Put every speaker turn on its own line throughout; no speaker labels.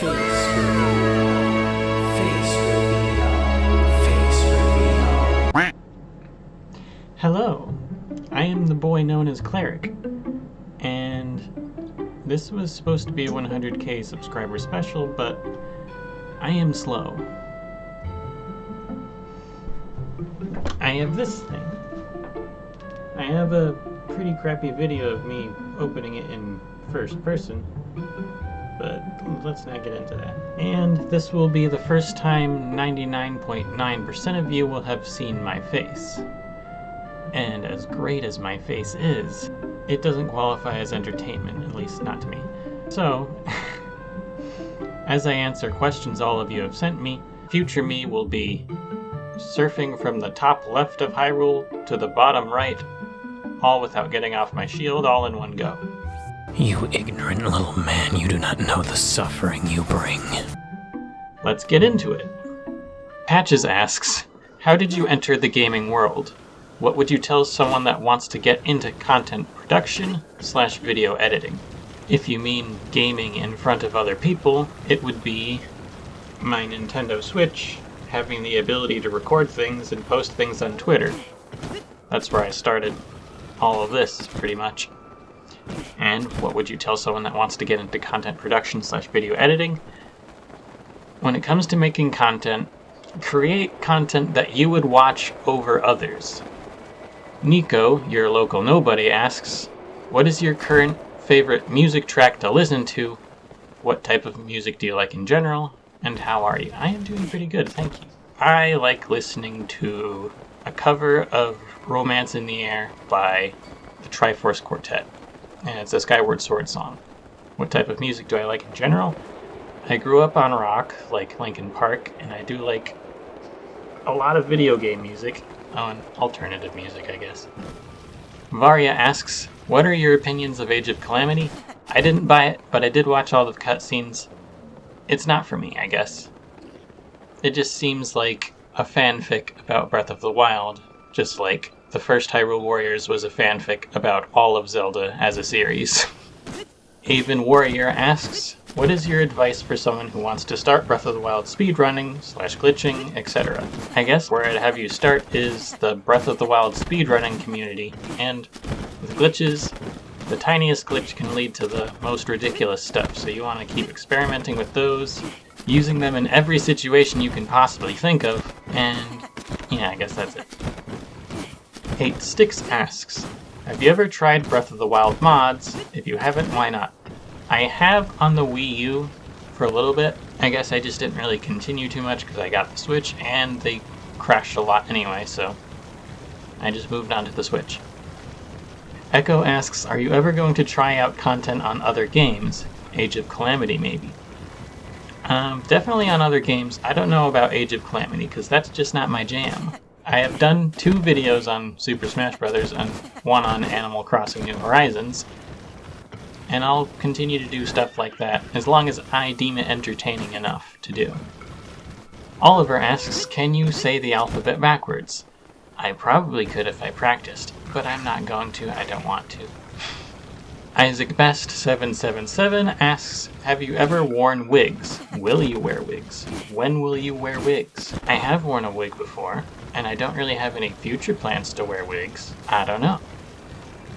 Face reveal. Face reveal. Face reveal.
Hello, I am the boy known as Kleric, and this was supposed to be a 100k subscriber special, but I am slow. I have this thing. I have a pretty crappy video of me opening it in first person, but let's not get into that. And this will be the first time 99.9% of you will have seen my face. And as great as my face is, it doesn't qualify as entertainment, at least not to me. So, as I answer questions all of you have sent me, future me will be surfing from the top left of Hyrule to the bottom right, all without getting off my shield, all in one go.
You ignorant little man, you do not know the suffering you bring.
Let's get into it. Patches asks, how did you enter the gaming world? What would you tell someone that wants to get into content production/video editing? If you mean gaming in front of other people, it would be my Nintendo Switch having the ability to record things and post things on Twitter. That's where I started all of this, pretty much. And what would you tell someone that wants to get into content production/video editing? When it comes to making content, create content that you would watch over others. Nico, your local nobody, asks, what is your current favorite music track to listen to? What type of music do you like in general? And how are you? I am doing pretty good, thank you. I like listening to a cover of Romance in the Air by the Triforce Quartet. And it's a Skyward Sword song. What type of music do I like in general? I grew up on rock, like Linkin Park, and I do like a lot of video game music. Oh, and alternative music, I guess. Varya asks, what are your opinions of Age of Calamity? I didn't buy it, but I did watch all the cutscenes. It's not for me, I guess. It just seems like a fanfic about Breath of the Wild, just like the first Hyrule Warriors was a fanfic about all of Zelda as a series. Haven Warrior asks, what is your advice for someone who wants to start Breath of the Wild speedrunning/glitching, etc.? I guess where I'd have you start is the Breath of the Wild speedrunning community, and with glitches, the tiniest glitch can lead to the most ridiculous stuff, so you want to keep experimenting with those, using them in every situation you can possibly think of, and yeah, I guess that's it. Hate Sticks asks, have you ever tried Breath of the Wild mods? If you haven't, why not? I have on the Wii U for a little bit. I guess I just didn't really continue too much because I got the Switch and they crashed a lot anyway, so I just moved on to the Switch. Echo asks, are you ever going to try out content on other games? Age of Calamity, maybe. Definitely on other games. I don't know about Age of Calamity because that's just not my jam. I have done 2 videos on Super Smash Bros. And 1 on Animal Crossing New Horizons, and I'll continue to do stuff like that as long as I deem it entertaining enough to do. Oliver asks, can you say the alphabet backwards? I probably could if I practiced, but I'm not going to, I don't want to. Isaac Best 777 asks, have you ever worn wigs? Will you wear wigs? When will you wear wigs? I have worn a wig before, and I don't really have any future plans to wear wigs. I don't know.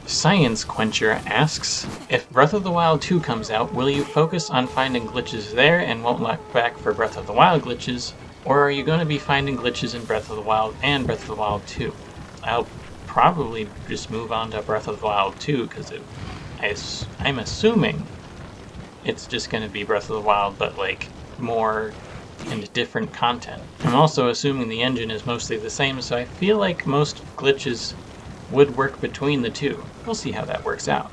Science Quencher asks, if Breath of the Wild 2 comes out, will you focus on finding glitches there and won't look back for Breath of the Wild glitches, or are you going to be finding glitches in Breath of the Wild and Breath of the Wild 2? I'll probably just move on to Breath of the Wild 2 because I'm assuming it's just going to be Breath of the Wild, but like more and different content. I'm also assuming the engine is mostly the same, so I feel like most glitches would work between the two. We'll see how that works out.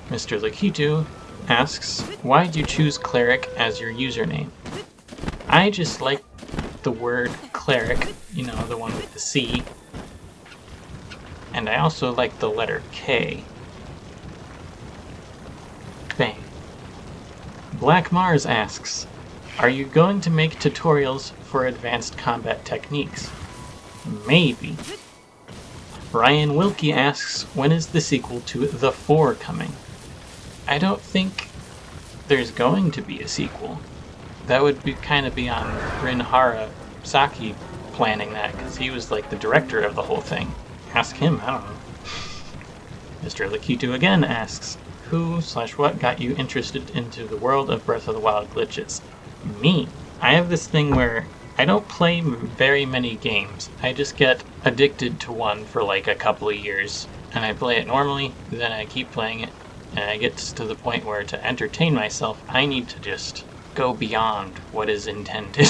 Mr. Lakitu asks, why did you choose Kleric as your username? I just like the word Kleric, you know, the one with the C, and I also like the letter K. Bang. Black Mars asks, are you going to make tutorials for advanced combat techniques? Maybe. Ryan Wilkie asks, when is the sequel to The 4 coming? I don't think there's going to be a sequel. That would be kind of be on Rinhara Saki planning that, because he was like the director of the whole thing. Ask him, I don't know. Mr. Lakitu again asks, who/what got you interested into the world of Breath of the Wild glitches? Me. I have this thing where I don't play very many games. I just get addicted to one for like a couple of years, and I play it normally, then I keep playing it, and I get to the point where to entertain myself, I need to just go beyond what is intended.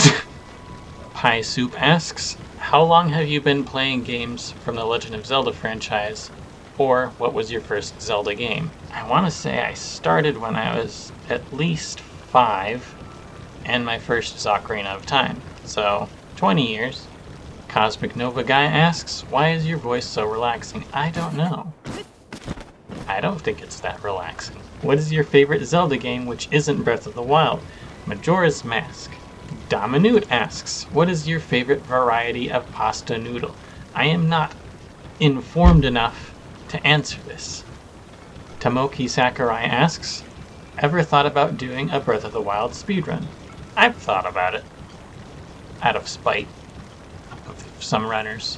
Pie Soup asks, how long have you been playing games from the Legend of Zelda franchise? Or what was your first Zelda game? I want to say I started when I was at least 5, and my first is Ocarina of Time. So, 20 years. Cosmic Nova Guy asks, why is your voice so relaxing? I don't know. I don't think it's that relaxing. What is your favorite Zelda game which isn't Breath of the Wild? Majora's Mask. Dominute asks, what is your favorite variety of pasta noodle? I am not informed enough to answer this. Tomoki Sakurai asks, ever thought about doing a Breath of the Wild speedrun? I've thought about it. Out of spite of some runners.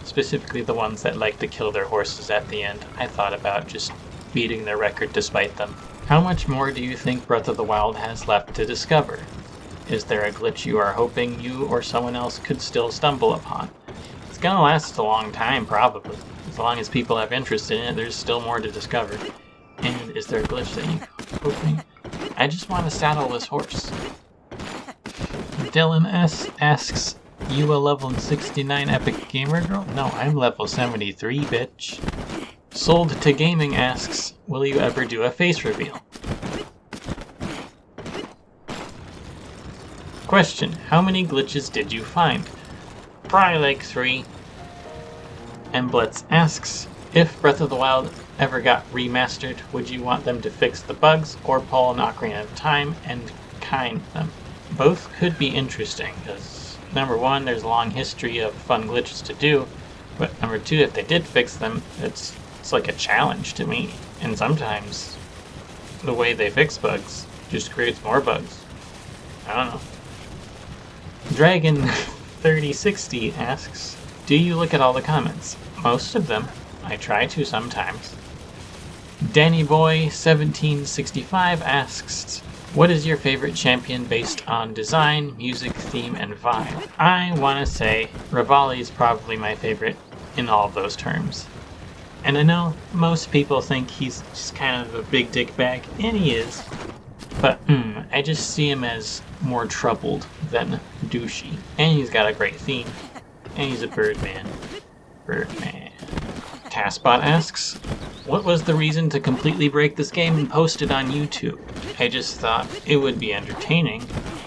Specifically the ones that like to kill their horses at the end. I thought about just beating their record despite them. How much more do you think Breath of the Wild has left to discover? Is there a glitch you are hoping you or someone else could still stumble upon? It's gonna last a long time, probably. As long as people have interest in it, there's still more to discover. And is there a glitch that you're hoping? I just want to saddle this horse. Dylan S. asks, you a level 69 epic gamer girl? No, I'm level 73, bitch. Sold to Gaming asks, will you ever do a face reveal? Question, how many glitches did you find? Probably like 3. And Blitz asks, if Breath of the Wild ever got remastered, would you want them to fix the bugs or pull an Ocarina of Time and kind them? Both could be interesting, because number 1, there's a long history of fun glitches to do, but number 2, if they did fix them, it's like a challenge to me, and sometimes the way they fix bugs just creates more bugs. I don't know. Dragon 3060 asks, do you look at all the comments? Most of them. I try to sometimes. Danny Boy 1765 asks, what is your favorite champion based on design, music, theme, and vibe? I want to say Revali is probably my favorite in all of those terms. And I know most people think he's just kind of a big dick bag, and he is. But I just see him as more troubled than douchey. And he's got a great theme. And he's a Birdman. Birdman. Taskbot asks, what was the reason to completely break this game and post it on YouTube? I just thought it would be entertaining.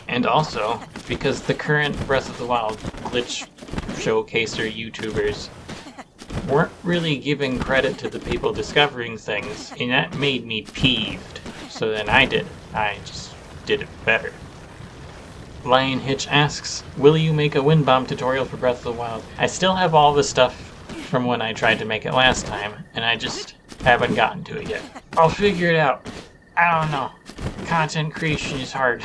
And also, because the current Breath of the Wild glitch showcaser YouTubers weren't really giving credit to the people discovering things, and that made me peeved. So then I just did it better. Lion Hitch asks, will you make a wind bomb tutorial for Breath of the Wild? I still have all the stuff from when I tried to make it last time, and I just haven't gotten to it yet. I'll figure it out. I don't know. Content creation is hard.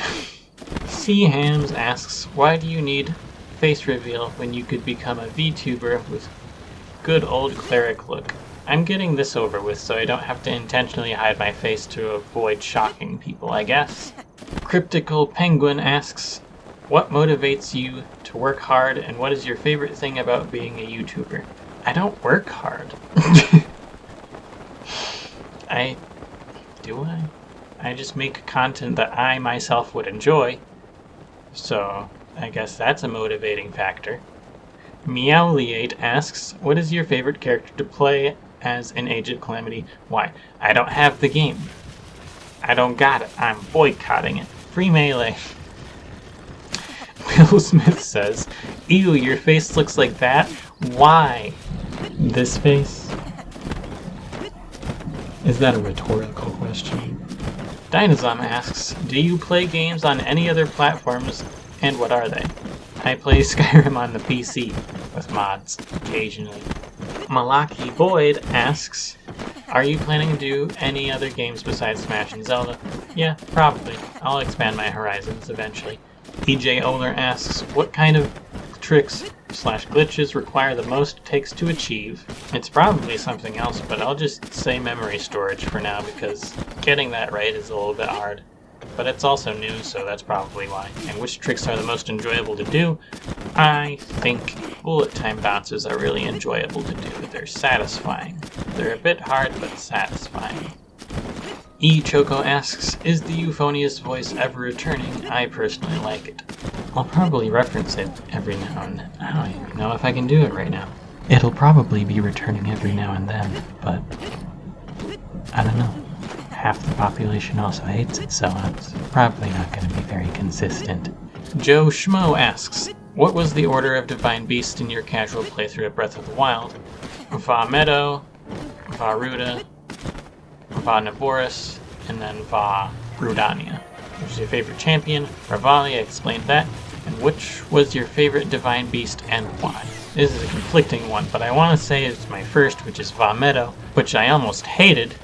C Hams asks, why do you need face reveal when you could become a VTuber with good old Kleric look? I'm getting this over with so I don't have to intentionally hide my face to avoid shocking people, I guess. Cryptical Penguin asks, what motivates you to work hard and what is your favorite thing about being a YouTuber? I don't work hard. I just make content that I myself would enjoy. So I guess that's a motivating factor. Meowliate asks, what is your favorite character to play as in Age of Calamity? Why? I don't have the game. I don't got it. I'm boycotting it. Free Melee. Bill Smith says, ew, your face looks like that? Why? This face? Is that a rhetorical question? Dinozom asks, do you play games on any other platforms, and what are they? I play Skyrim on the PC, with mods, occasionally. Malaki Boyd asks, Are you planning to do any other games besides Smash and Zelda? Yeah, probably. I'll expand my horizons eventually. EJ Oler asks, what kind of tricks/glitches require the most takes to achieve? It's probably something else, but I'll just say memory storage for now because getting that right is a little bit hard. But it's also new, so that's probably why. And which tricks are the most enjoyable to do? I think bullet time bounces are really enjoyable to do. They're satisfying. They're a bit hard, but satisfying. E. Choco asks, is the euphonious voice ever returning? I personally like it. I'll probably reference it every now and then. I don't even know if I can do it right now. It'll probably be returning every now and then, but I don't know. Half the population also hates it, so it's probably not going to be very consistent. Joe Schmo asks, what was the order of Divine Beast in your casual playthrough of Breath of the Wild? Va Meadow, Va Ruda, Va Naboris, and then Va Rudania. Which is your favorite champion? Ravali, I explained that. And which was your favorite Divine Beast and why? This is a conflicting one, but I want to say it's my first, which is Va Meadow, which I almost hated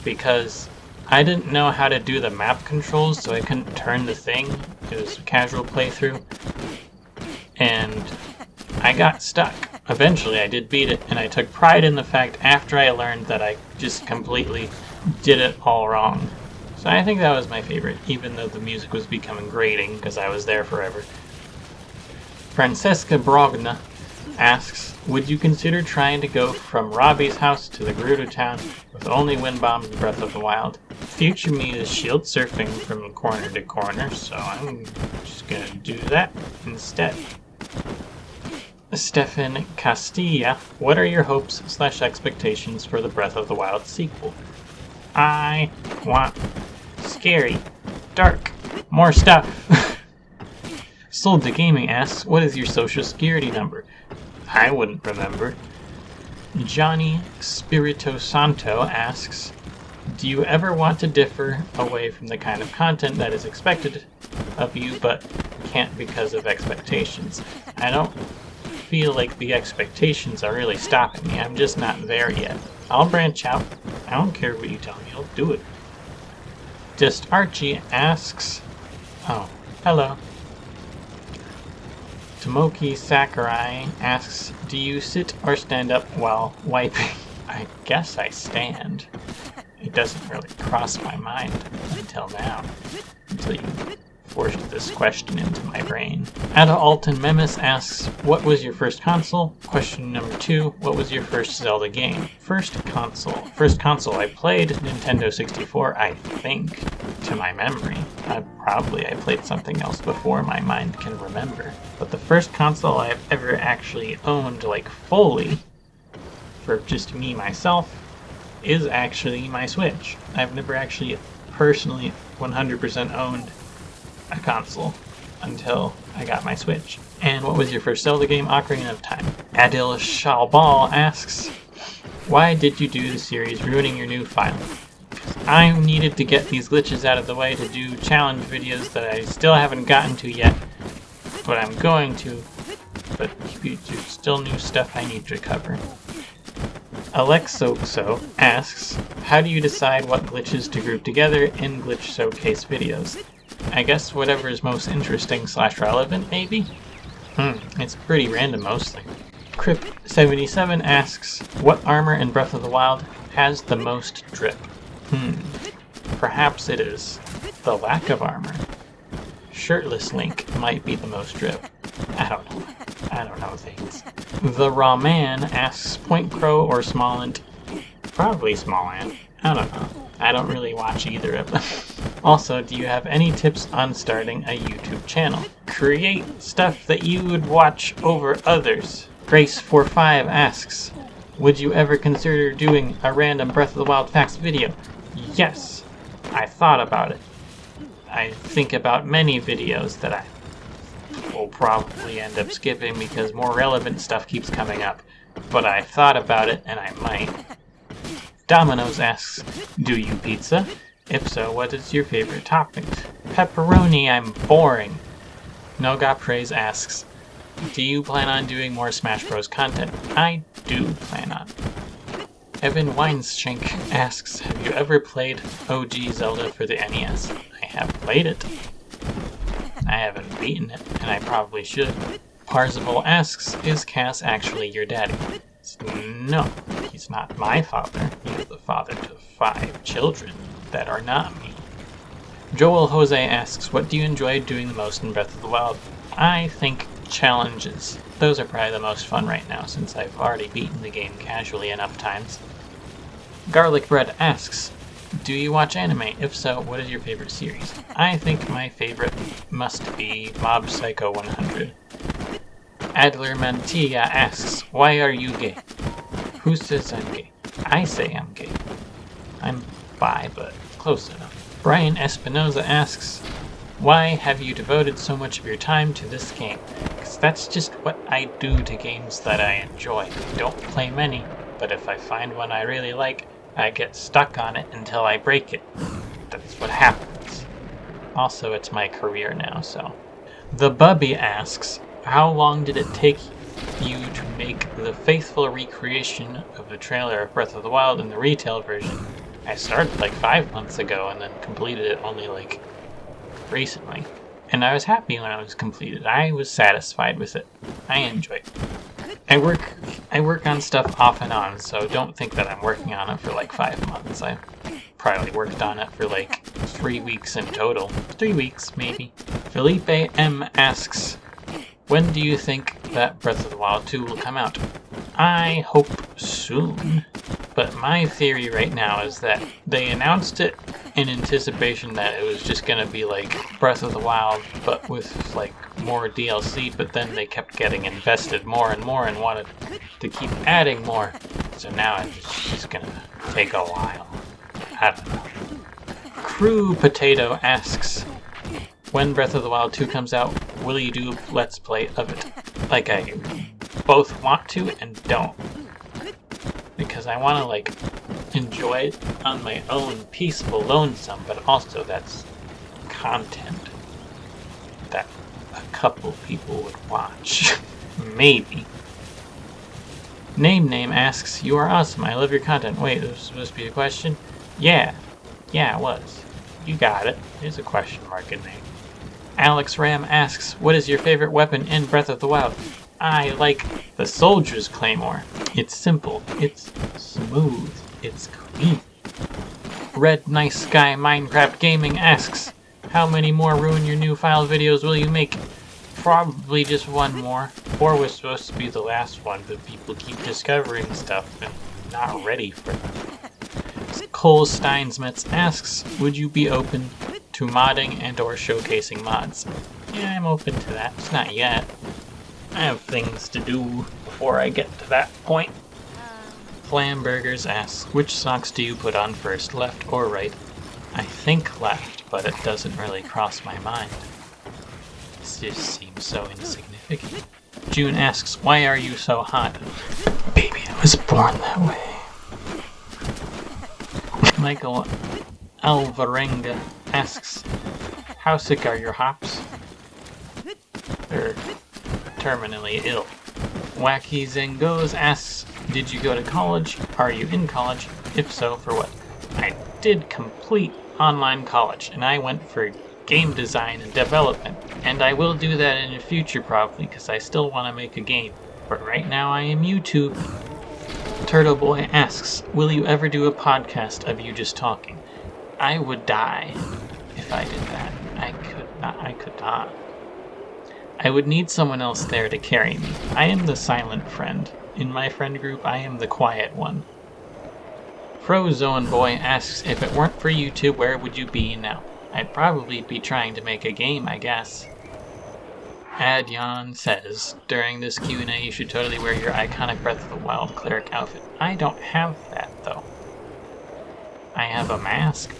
because I didn't know how to do the map controls, so I couldn't turn the thing. It was a casual playthrough. And I got stuck. Eventually I did beat it, and I took pride in the fact after I learned that I just completely did it all wrong. So I think that was my favorite, even though the music was becoming grating because I was there forever. Francesca Brogna asks, would you consider trying to go from Robbie's house to the Gerudo town with only wind bombs and Breath of the Wild? Future me is shield surfing from corner to corner, so I'm just gonna do that instead. Stefan Castilla, what are your hopes/expectations for the Breath of the Wild sequel? I want scary, dark, more stuff. Sold to Gaming asks, what is your social security number? I wouldn't remember. Johnny Spirito Santo asks, do you ever want to differ away from the kind of content that is expected of you but can't because of expectations? I don't feel like the expectations are really stopping me. I'm just not there yet. I'll branch out. I don't care what you tell me. I'll do it. Just Archie asks, oh, hello. Tomoki Sakurai asks, do you sit or stand up while wiping? I guess I stand. It doesn't really cross my mind until now. Until you forced this question into my brain. Ada Alton Memis asks, what was your first console? Question number 2, what was your first Zelda game? First console I played Nintendo 64, I think, to my memory. Probably I played something else before my mind can remember. But the first console I've ever actually owned, like fully, for just me, myself, is actually my Switch. I've never actually personally 100% owned a console until I got my Switch. And what was your first Zelda game? Ocarina of Time. Adil Shalbal asks, why did you do the series ruining your new file? I needed to get these glitches out of the way to do challenge videos that I still haven't gotten to yet, but I'm going to, but there's still new stuff I need to cover. Alexoxo asks, how do you decide what glitches to group together in glitch showcase videos? I guess whatever is most interesting/relevant, maybe? It's pretty random mostly. Crip77 asks, what armor in Breath of the Wild has the most drip? Perhaps it is the lack of armor. Shirtless Link might be the most drip. I don't know things. The Raw Man asks, Point Crow or Smallant? Probably Smallant. I don't know. I don't really watch either of them. Also, do you have any tips on starting a YouTube channel? Create stuff that you would watch over others. Grace45 asks, would you ever consider doing a random Breath of the Wild facts video? Yes, I thought about it. I think about many videos that I will probably end up skipping because more relevant stuff keeps coming up. But I thought about it and I might. Domino's asks, do you pizza? If so, what is your favorite topping? Pepperoni, I'm boring. Noga Praise asks, do you plan on doing more Smash Bros. Content? I do plan on. Evan Weinschenk asks, have you ever played OG Zelda for the NES? I have played it. I haven't beaten it, and I probably should. Parzival asks, is Cass actually your daddy? No, he's not my father. He is the father to 5 children that are not me. Joel Jose asks, what do you enjoy doing the most in Breath of the Wild? I think challenges. Those are probably the most fun right now, since I've already beaten the game casually enough times. Garlic Bread asks, do you watch anime? If so, what is your favorite series? I think my favorite must be Mob Psycho 100. Adler Mantilla asks, why are you gay? Who says I'm gay? I say I'm gay. I'm bi, but close enough. Brian Espinoza asks, why have you devoted so much of your time to this game? Because that's just what I do to games that I enjoy. I don't play many, but if I find one I really like, I get stuck on it until I break it. That's what happens. Also, it's my career now, so. The Bubby asks, how long did it take you to make the faithful recreation of the trailer of Breath of the Wild in the retail version? I started like 5 months ago and then completed it only like recently. And I was happy when it was completed. I was satisfied with it. I enjoy it. I work on stuff off and on, so don't think that I'm working on it for like 5 months. I probably worked on it for like 3 weeks in total. 3 weeks, maybe. Felipe M. asks, when do you think that Breath of the Wild 2 will come out? I hope soon. But my theory right now is that they announced it in anticipation that it was just gonna be like Breath of the Wild, but with like more DLC, but then they kept getting invested more and more and wanted to keep adding more. So now it's just gonna take a while. I don't know. Crew Potato asks, when Breath of the Wild 2 comes out, will you do Let's Play of it? Like I both want to and don't. Because I want to like enjoy it on my own peaceful lonesome, but also that's content that a couple people would watch. Maybe. Name asks, you are awesome, I love your content. Wait, this was supposed to be a question? Yeah, it was. You got it. There's a question mark in there. Alex Ram asks, what is your favorite weapon in Breath of the Wild? I like the Soldier's Claymore. It's simple, it's smooth, it's clean. Red Nice Sky Minecraft Gaming asks, how many more Ruin Your New File videos will you make? Probably just one more. 4 was supposed to be the last one, but people keep discovering stuff and not ready for them. Cole Steinsmetz asks, would you be open to modding and or showcasing mods? Yeah, I'm open to that. It's not yet. I have things to do before I get to that point. Flamburgers asks, which socks do you put on first, left or right? I think left, but it doesn't really cross my mind. This just seems so insignificant. June asks, why are you so hot? Baby, I was born that way. Michael Alvarenga asks, how sick are your hops? They're terminally ill. Wacky Zengos asks, did you go to college? Are you in college? If so, for what? I did complete online college, and I went for game design and development, and I will do that in the future probably, because I still want to make a game. But right now I am YouTube. Turtle Boy asks, will you ever do a podcast of you just talking? I would die if I did that. I could not. I would need someone else there to carry me. I am the silent friend. In my friend group, I am the quiet one. Frozone Boy asks, if it weren't for YouTube, where would you be now? I'd probably be trying to make a game, I guess. Adyan says, during this Q&A, you should totally wear your iconic Breath of the Wild Kleric outfit. I don't have that, though. I have a mask.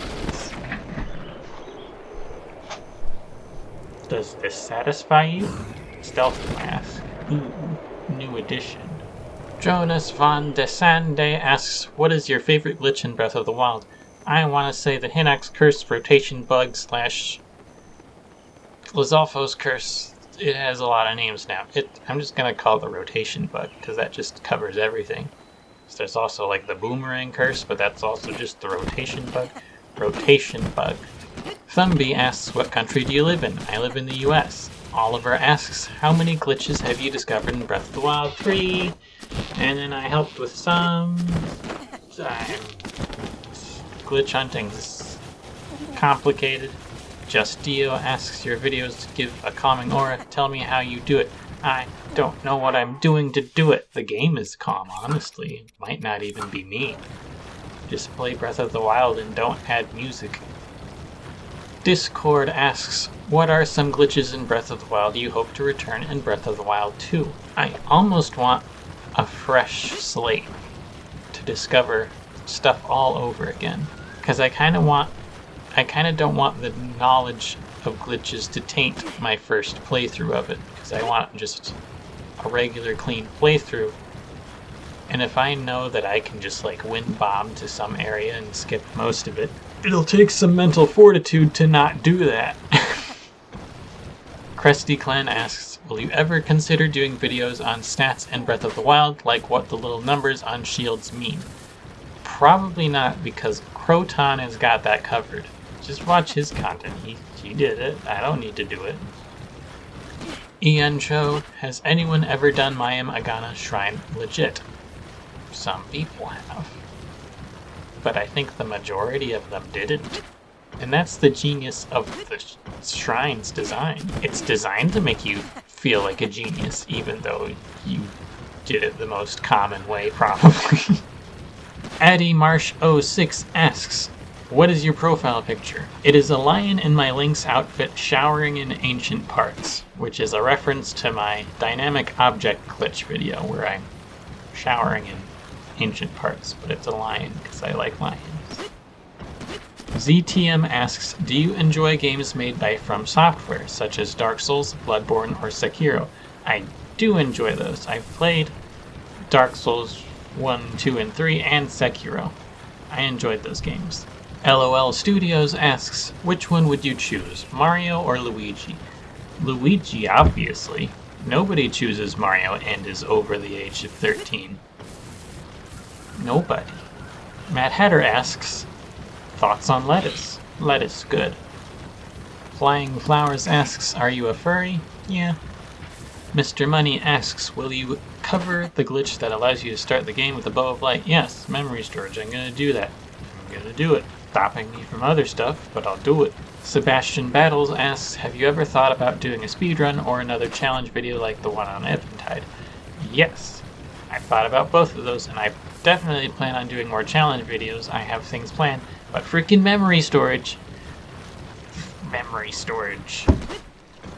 Does this satisfy you? Stealth mask. Ooh, new edition. Jonas Van de Sande asks, what is your favorite glitch in Breath of the Wild? I want to say the Hinox Curse rotation bug / Lizalfo's Curse. It has a lot of names now. I'm just going to call it the rotation bug, because that just covers everything. There's also like the boomerang curse, but that's also just the rotation bug. Rotation bug. Thumby asks, what country do you live in? I live in the US. Oliver asks, how many glitches have you discovered in Breath of the Wild 3? And then I helped with some. Glitch hunting's complicated. Just Dio asks, your videos give a calming aura. Tell me how you do it. I don't know what I'm doing to do it. The game is calm, honestly. It might not even be me. Just play Breath of the Wild and don't add music. Discord asks, what are some glitches in Breath of the Wild you hope to return in Breath of the Wild 2? I almost want a fresh slate to discover stuff all over again. Because I kind of don't want the knowledge of glitches to taint my first playthrough of it. Because I want just a regular clean playthrough. And if I know that I can just like wind bomb to some area and skip most of it, it'll take some mental fortitude to not do that. Cresty Clan asks, will you ever consider doing videos on stats in Breath of the Wild, like what the little numbers on shields mean? Probably not, because Croton has got that covered. Just watch his content. He did it. I don't need to do it. Ian Cho, has anyone ever done Mayim Agana Shrine legit? Some people have. But I think the majority of them didn't. And that's the genius of the shrine's design. It's designed to make you feel like a genius, even though you did it the most common way, probably. Addy Marsh 06 asks, what is your profile picture? It is a lion in my Link's outfit showering in ancient parts, which is a reference to my dynamic object glitch video where I'm showering in ancient parts, but it's a lion because I like lions. ZTM asks, do you enjoy games made by From Software, such as Dark Souls, Bloodborne, or Sekiro? I do enjoy those. I've played Dark Souls 1, 2, and 3, and Sekiro. I enjoyed those games. LOL Studios asks, which one would you choose, Mario or Luigi? Luigi, obviously. Nobody chooses Mario and is over the age of 13. Nobody. Matt Hatter asks, thoughts on lettuce? Lettuce, good. Flying Flowers asks, are you a furry? Yeah. Mr. Money asks, will you cover the glitch that allows you to start the game with a bow of light? Yes, memory storage, I'm gonna do that. I'm gonna do it. Stopping me from other stuff, but I'll do it. Sebastian Battles asks, have you ever thought about doing a speedrun or another challenge video like the one on Eventide? Yes. I've thought about both of those, and I definitely plan on doing more challenge videos. I have things planned, but freaking memory storage. Memory storage.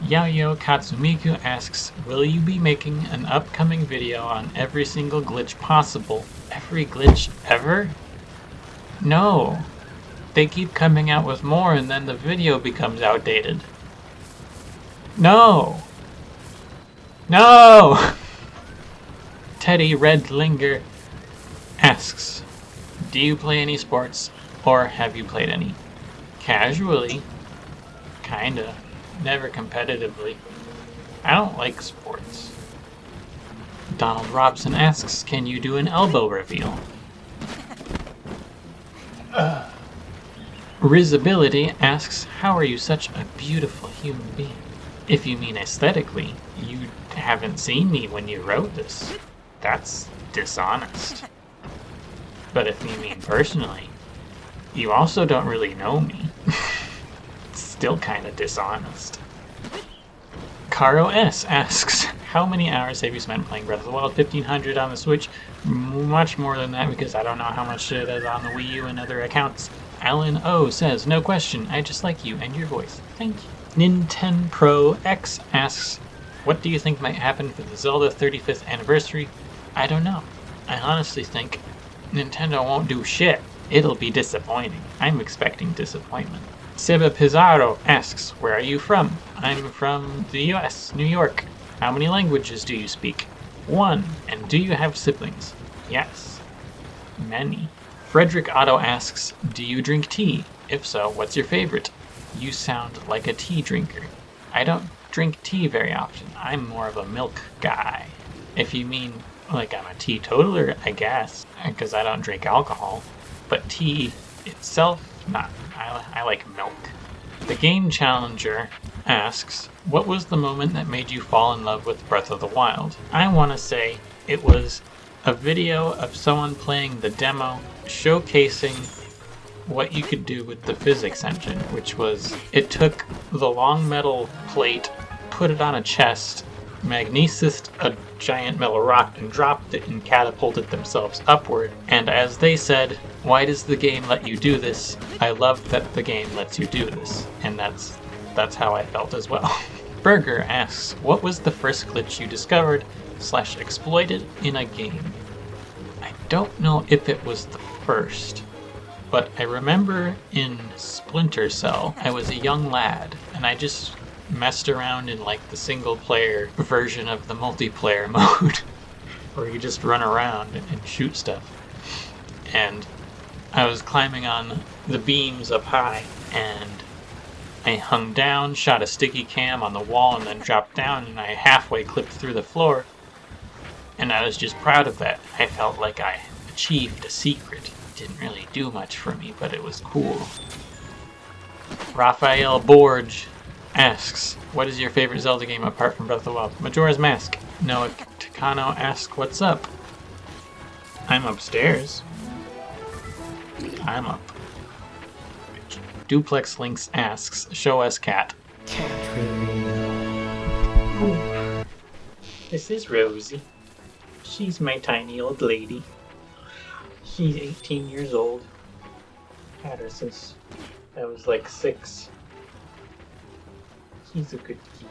Yaoyo Katsumiku asks, will you be making an upcoming video on every single glitch possible? Every glitch ever? No. They keep coming out with more and then the video becomes outdated. No! No! Teddy Redlinger asks, do you play any sports or have you played any? Casually. Kinda. Never competitively. I don't like sports. Donald Robson asks, can you do an elbow reveal? Rizability asks, how are you such a beautiful human being? If you mean aesthetically, you haven't seen me when you wrote this. That's dishonest. But if you mean personally, you also don't really know me. Still kind of dishonest. Caro S asks, how many hours have you spent playing Breath of the Wild? 1,500 on the Switch. Much more than that because I don't know how much it is on the Wii U and other accounts. Alan O says, no question, I just like you and your voice. Thank you. Nintendo Pro X asks, what do you think might happen for the Zelda 35th anniversary? I don't know. I honestly think Nintendo won't do shit. It'll be disappointing. I'm expecting disappointment. Seba Pizarro asks, where are you from? I'm from the US, New York. How many languages do you speak? 1. And do you have siblings? Yes. Many. Frederick Otto asks, do you drink tea? If so, what's your favorite? You sound like a tea drinker. I don't drink tea very often. I'm more of a milk guy. If you mean like I'm a teetotaler, I guess, because I don't drink alcohol. But tea itself, not. I like milk. The Game Challenger asks, what was the moment that made you fall in love with Breath of the Wild? I want to say it was a video of someone playing the demo showcasing what you could do with the physics engine, which was it took the long metal plate, put it on a chest, magnesised a giant metal rock and dropped it and catapulted themselves upward. And as they said, why does the game let you do this? I love that the game lets you do this. And that's how I felt as well. Burger asks, what was the first glitch you discovered / exploited in a game? I don't know if it was the first, but I remember in Splinter Cell, I was a young lad, and I just messed around in like the single player version of the multiplayer mode, where you just run around and shoot stuff. And I was climbing on the beams up high, and I hung down, shot a sticky cam on the wall, and then dropped down, and I halfway clipped through the floor. And I was just proud of that. I felt like I achieved a secret. It didn't really do much for me, but it was cool. Raphael Borge asks, what is your favorite Zelda game apart from Breath of the Wild? Majora's Mask. Noah Takano asks, what's up? I'm upstairs. I'm up. Duplex Links asks, show us cat. Ooh. This is Rosie. She's my tiny old lady. She's 18 years old. Had her since I was like 6. She's a good kitty.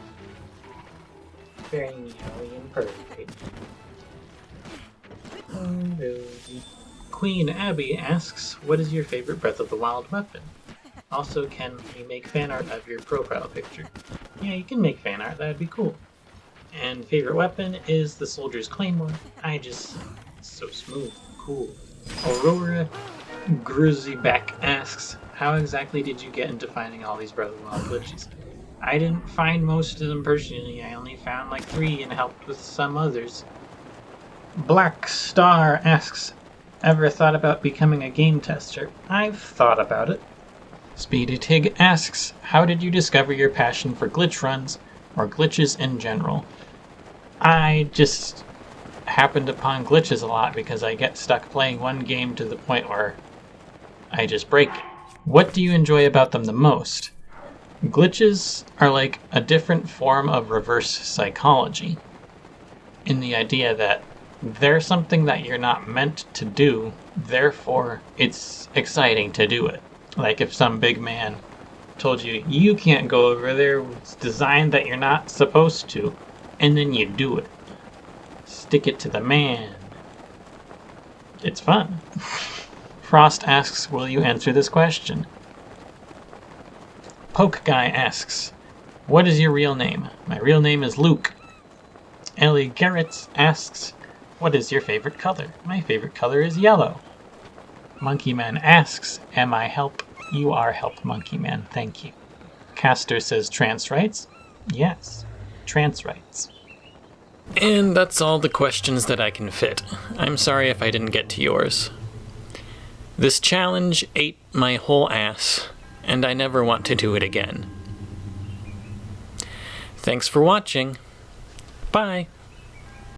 Very meowy and purry. Oh, Rosie. Queen Abby asks, what is your favorite Breath of the Wild weapon? Also, can we make fan art of your profile picture? Yeah, you can make fan art, that'd be cool. And favorite weapon is the Soldier's Claymore. It's so smooth, cool. Aurora Gruzyback asks, how exactly did you get into finding all these Breath of the Wild glitches? I didn't find most of them personally, I only found like 3 and helped with some others. Black Star asks, ever thought about becoming a game tester? I've thought about it. Speedy Tig asks, how did you discover your passion for glitch runs, or glitches in general? I just happened upon glitches a lot because I get stuck playing one game to the point where I just break it. What do you enjoy about them the most? Glitches are like a different form of reverse psychology, in the idea that they're something that you're not meant to do, therefore it's exciting to do it. Like if some big man told you, you can't go over there, it's designed that you're not supposed to, and then you do it. Stick it to the man. It's fun. Frost asks, will you answer this question? Poke Guy asks, what is your real name? My real name is Luke. Ellie Garrett asks, what is your favorite color? My favorite color is yellow. Monkey Man asks, am I help? You are help, Monkey Man. Thank you. Caster says trans rights? Yes, trans rights.
And that's all the questions that I can fit. I'm sorry if I didn't get to yours. This challenge ate my whole ass, and I never want to do it again. Thanks for watching. Bye.